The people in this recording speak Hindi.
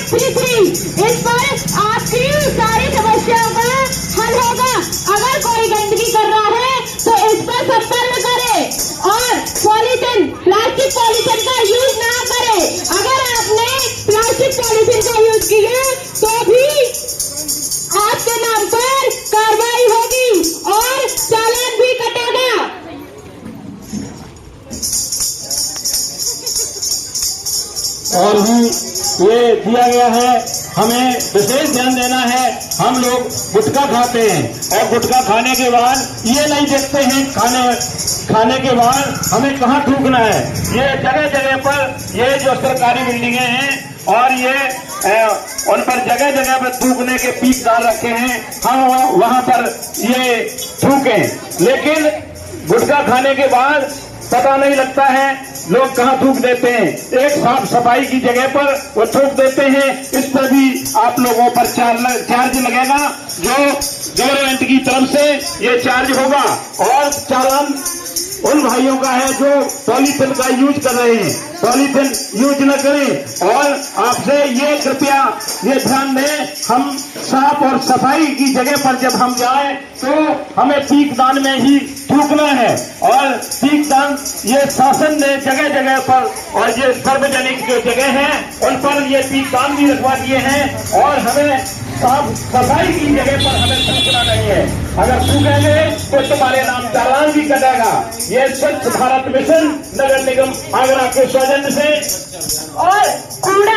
833। इस पर आपकी सारी समस्याओं का हल होगा। अगर कोई गंदगी कर रहा है तो इस पर संपर्क करे और पॉलीथिन, प्लास्टिक पॉलीथिन का यूज ना करे। अगर आपने प्लास्टिक पॉलीथिन का यूज किया तो भी आपके नाम पर कार्रवाई होगी और चालान भी कटेगा। और भी ये दिया गया है, हमें विशेष ध्यान देना है। हम लोग गुटखा खाते हैं और गुटखा खाने के बाद ये नहीं देखते हैं खाने के बाद हमें कहाँ थूकना है। ये जगह जगह पर ये जो सरकारी बिल्डिंगें हैं और ये उन पर जगह जगह पर थूकने के पीक डाल रखे हैं, हम वहां पर ये थूकें। लेकिन गुटखा खाने के बाद पता नहीं लगता है लोग कहाँ थूक देते हैं। एक साफ सफाई की जगह पर वो थूक देते हैं। इस पर भी आप लोगों पर चार्ज लगेगा, जो गवर्नमेंट की तरफ से ये चार्ज होगा। और चालान उन भाइयों का है जो पॉलीथिन का यूज कर रहे हैं, पॉलीथिन यूज न करें। और आपसे ये कृपया ये ध्यान दें, हम साफ और सफाई की जगह पर जब हम जाएं तो हमें पीकदान में ही थूकना है। और पीकदान ये शासन ने जगह जगह पर और ये सार्वजनिक जो जगह है उन पर ये पीकदान भी रखवा दिए हैं। और हमें साफ सफाई की जगह पर हमें थूकना नहीं है। अगर थूकेंगे तो तुम्हारे नाम चालान भी कटेगा। ये स्वच्छ भारत मिशन नगर निगम आगरा के सौजन्य से। और कूड़ा